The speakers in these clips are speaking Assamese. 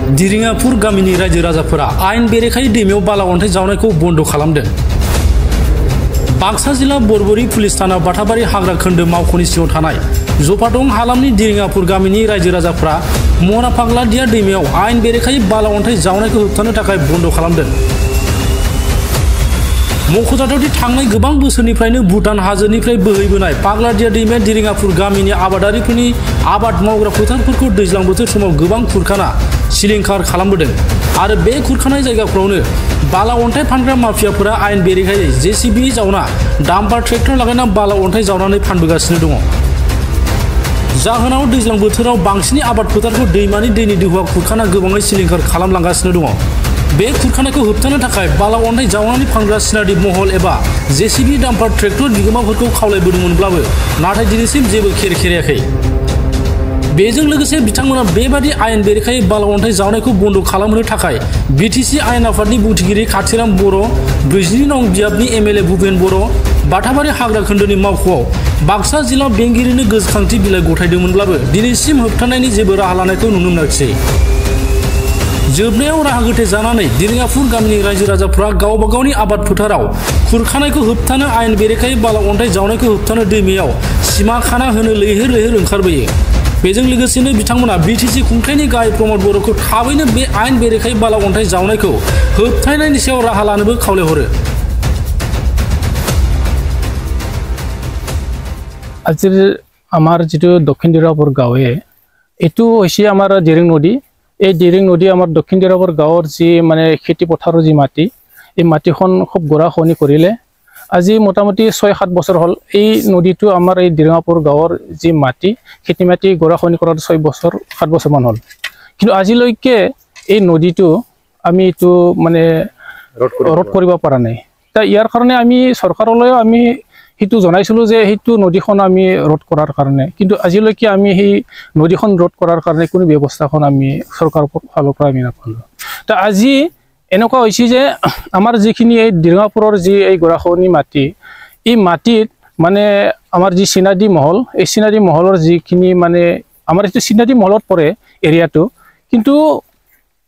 दिरिङापुर गामिनि रायजो राजाफोरा आयेन बेरेखायै दैमायाव बाला अन्थाइ जावनायखौ बन्द खालामदों। बाक्सा जिल्ला बरबरी पुलिस थाना बाथाबारि हाग्रा खोन्दो मावख'नि सिङाव थानाय जफादं हालामनि दिरिङापुर गामिनि रायजो राजाफोरा मना फाग्लादिया दैमायाव आयेन बेरेखायै बाला अन्थाइ जावनायखौ होबथानो थाखाय बन्द खालामदों। मख'जाथावदि थांनाय गोबां बोसोरनिफ्रायनो भुटान हाजोनिफ्राय बोहैबोनाय पाग्लादिया दैमाया दिरिङापुर गामिनि आबादारिफोरनि आबाद मावग्रा फोथारफोरखौ दैज्लां बोथोर समाव गोबां खुरखाना सिलिंखार खालामबोदों आरो बे खुरखानाय जायगाफ्रावनो बाला अन्थाइ फानग्रा माफियाफोरा आयेन बेरेखायै जेसिबि जावना डाम्पार ट्रेक्टर लागायना बाला अन्थाइ जावनानै फानबोगासिनो दङ। जाहोनाव दैज्लां बोथोराव बांसिन आबाद फोथारखौ दैमानि दैनि दोहौआ खुरखाना गोबाङै सिलिंखार खालामलांगासिनो दङ। बे खुरखानायखौ होबथानो थाखाय बाला अन्थाइ जावनानै फानग्रा सिनारि महल एबा जेसिबि डाम्पार ट्रेक्टर बिगोमाफोरखौ खावलायबोदोंमोनब्लाबो नाथाय दिनैसिम जेबो खेरखेरायाखै। बेजों लोगोसे बिथांमोना बेबादि आयेन बेरेखायै बाला अन्थाइ जावनायखौ बन्द खालामहोनो थाखाय बिटिसि आयेन आफादनि बुंथिगिरि काथिराम बर', 42 नं बियाबनि एमएलए भुपेन बर' बाथाबारि हाग्रा खोन्दोनि मावख'आव बाक्सा जिल्ला बेंगिरिनो गोसोखांथि बिलाइ गथायदोंमोनब्लाबो दिनैसिम होबथानायनि जेबो राहा लानायखौ नुनो मोनाखिसै। जोबनायाव राहा गोथे जानानै दिरिङापुर गामिनि रायजो राजाफ्रा गावबा गावनि आबाद फोथाराव खुरखानायखौ होबथानो आयेन बेरेखायै बाला अन्थाइ जावनायखौ होबथानो दैमायाव सिमा खाना होनो लैहोर लैहोर ओंखारबोयो। बेजों लोगोसेनो बिथांमोना बिटिसि खुंथायनि गाहाय प्रमद बर'खौ थाबैनो बे आयेन बेरेखायै बाला अन्थाइ जावनायखौ होबथानायनि सायाव राहा लानोबो खावलायहरो। আজিৰ আমাৰ যেটো দক্ষিণ দিৰাপুৰ গাঁৱে এটো হৈছে আমাৰ দিৰিং নদী। এই দিৰিং নদী আমাৰ দক্ষিণ দিৰাপুৰ গাঁৱৰ যি মানে খেতি পথাৰৰ যি মাটি, এই মাটিখন খুব গৰাখহনি কৰিলে। আজি মোটামুটি ৬-৭ বছৰ হ'ল এই নদীটো আমাৰ এই দিৰিঙাপুৰ গাঁৱৰ যি মাটি, খেতি মাটি গৰাখহনি কৰাৰ ৬-৭ বছৰমান হ'ল। কিন্তু আজিলৈকে এই নদীটো আমি এইটো মানে ৰোধ কৰিব পৰা নাই। তা ইয়াৰ কাৰণে আমি চৰকাৰলৈও আমি সেইটো জনাইছিলোঁ যে সেইটো নদীখন আমি ৰোধ কৰাৰ কাৰণে, কিন্তু আজিলৈকে আমি সেই নদীখন ৰোধ কৰাৰ কাৰণে কোনো ব্যৱস্থাখন আমি চৰকাৰৰ ফালৰ পৰা আমি নাপালোঁ। তা আজি এনেকুৱা হৈছে যে আমাৰ যিখিনি এই দিৰিঙাপুৰৰ যি এই গৰাখহনি মাটি, এই মাটিত মানে আমাৰ যি চিনাদি মহল, এই চিনাদি মহলৰ যিখিনি মানে আমাৰ এইটো চিনাদি মহলত পৰে এৰিয়াটো, কিন্তু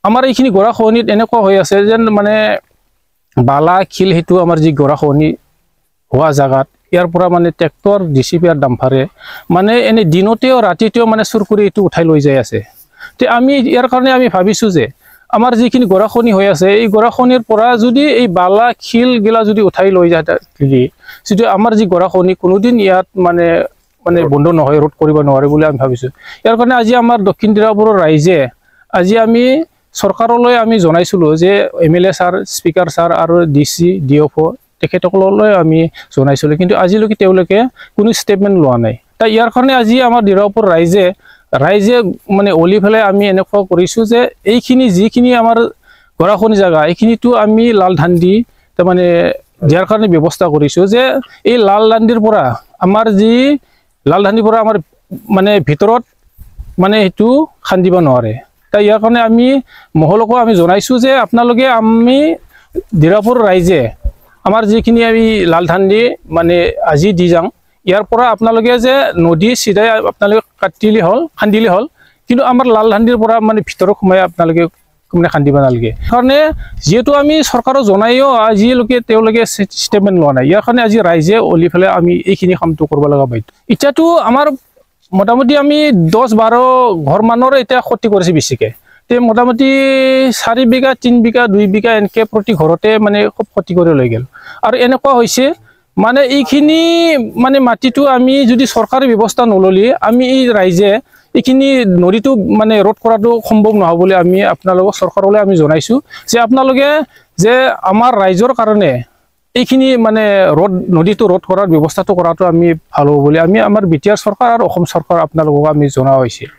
আমাৰ এইখিনি গৰাখহনিত এনেকুৱা হৈ আছে যেন মানে বালা শিল সেইটো আমাৰ যি গৰাখহনি হোৱা জাগাত ইয়াৰ পৰা মানে ট্ৰেক্টৰ ডিচিপি আৰু ডাম্পাৰে মানে এনে দিনতেও ৰাতিতেও মানে চুৰ কৰি এইটো উঠাই লৈ যাই আছে। তে আমি ইয়াৰ কাৰণে আমি ভাবিছোঁ যে আমাৰ যিখিনি গৰাখহনি হৈ আছে, এই গৰাখহনিৰ পৰা যদি এই বালা শিল গিলা যদি উঠাই লৈ যায় যদি আমাৰ যি গৰাখহনি কোনোদিন ইয়াত মানে বন্ধ নহয়, ৰোধ কৰিব নোৱাৰে বুলি আমি ভাবিছোঁ। ইয়াৰ কাৰণে আজি আমাৰ দক্ষিণ দিৰাপুৰৰ ৰাইজে আজি আমি চৰকাৰলৈ আমি জনাইছিলোঁ যে এমএলএ ছাৰ, স্পিকাৰ ছাৰ আৰু ডিচি ডিএফঅ তেখেতসকললৈ আমি জনাইছিলোঁ, কিন্তু আজিলৈকে তেওঁলোকে কোনো ষ্টেটমেণ্ট লোৱা নাই। তা ইয়াৰ কাৰণে আজি আমাৰ দিৰাপুৰ ৰাইজে মানে অলি পেলাই আমি এনেকুৱা কৰিছোঁ যে এইখিনি যিখিনি আমাৰ গৰাখহনি জাগা এইখিনিতো আমি লাল ধান দি তাৰমানে দিয়াৰ কাৰণে ব্যৱস্থা কৰিছোঁ যে এই লাল ধানদিৰ পৰা আমাৰ যি লাল ধানদিৰ পৰা আমাৰ মানে ভিতৰত মানে সেইটো খান্দিব নোৱাৰে। তাই ইয়াৰ কাৰণে আমি মহলকো আমি জনাইছোঁ যে আপোনালোকে আমি দিৰাপুৰ ৰাইজে আমাৰ যিখিনি আমি লাল ধান দি মানে আজি দি যাওঁ, ইয়াৰ পৰা আপোনালোকে যে নদী চিধাই আপোনালোকে কাটিলে হ'ল, খান্দিলে হ'ল, কিন্তু আমাৰ লাল ধানদিৰ পৰা মানে ভিতৰত সোমাই আপোনালোকে মানে খান্দিব নালাগে। কাৰণে যিহেতু আমি চৰকাৰক জনাইও আজিলৈকে তেওঁলোকে ষ্টেটমেণ্ট লোৱা নাই, ইয়াৰ কাৰণে আজি ৰাইজে অলি পেলাই আমি এইখিনি কামটো কৰিব লগা বাধ্য। এতিয়াতো আমাৰ মোটামুটি আমি 10-12 ঘৰ মানৰ এতিয়া ক্ষতি কৰিছে বেছিকৈ। তে মোটামুটি 4 বিঘা 3 বিঘা 2 বিঘা এনেকৈ প্ৰতি ঘৰতে মানে খুব ক্ষতি কৰি লৈ গ'ল। আৰু এনেকুৱা হৈছে মানে এইখিনি মানে মাটিটো আমি যদি চৰকাৰী ব্যৱস্থা নল'লে আমি এই ৰাইজে এইখিনি নদীটো মানে ৰোধ কৰাটো সম্ভৱ নহয় বুলি আমি আপোনালোকক চৰকাৰলৈ আমি জনাইছোঁ যে আপোনালোকে যে আমাৰ ৰাইজৰ কাৰণে এইখিনি মানে নদীটো ৰোধ কৰাৰ ব্যৱস্থাটো কৰাটো আমি ভাল হ'ব বুলি আমি আমাৰ বিটিআৰ চৰকাৰ আৰু অসম চৰকাৰ আপোনালোকক আমি জনোৱা হৈছিল।